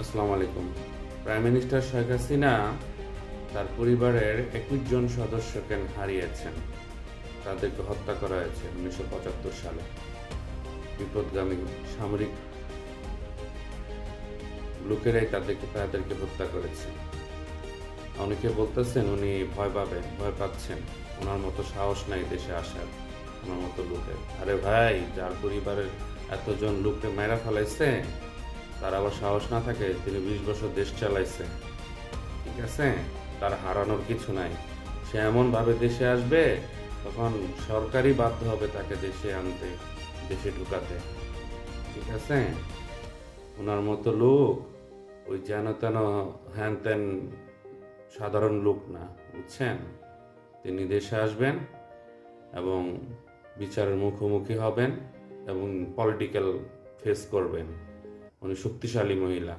আসসালামু আলাইকুম। Prime minister Sheikh Hasina তার পরিবারের 21 জন সদস্যকে হারিয়েছেন। তাদেরকে হত্যা করা হয়েছে 1975 সালে। বিপদগামী সামরিক লোকেরাই তাদেরকে হত্যা করেছে। অনেকে বলতেছেন উনি ভয় পাচ্ছেন, ওনার মতো সাহস নাই দেশে আসার, ওনার মতো লোকের। আরে ভাই, যার পরিবারের এতজন লোককে মেরা ফেলাইছে, তার আবার সাহস না থাকে? তিনি 20 বছর দেশ চালাইছে, ঠিক আছে? তার হারানোর কিছু নাই। সে এমনভাবে দেশে আসবে, তখন সরকারই বাধ্য হবে তাকে দেশে আনতে, দেশে ঢুকাতে, ঠিক আছে? ওনার মতো লোক ওই যেন তেন হ্যান ত্যান সাধারণ লোক না, বুঝছেন? তিনি দেশে আসবেন এবং বিচারের মুখোমুখি হবেন এবং পলিটিক্যাল ফেস করবেন। উনি শক্তিশালী মহিলা।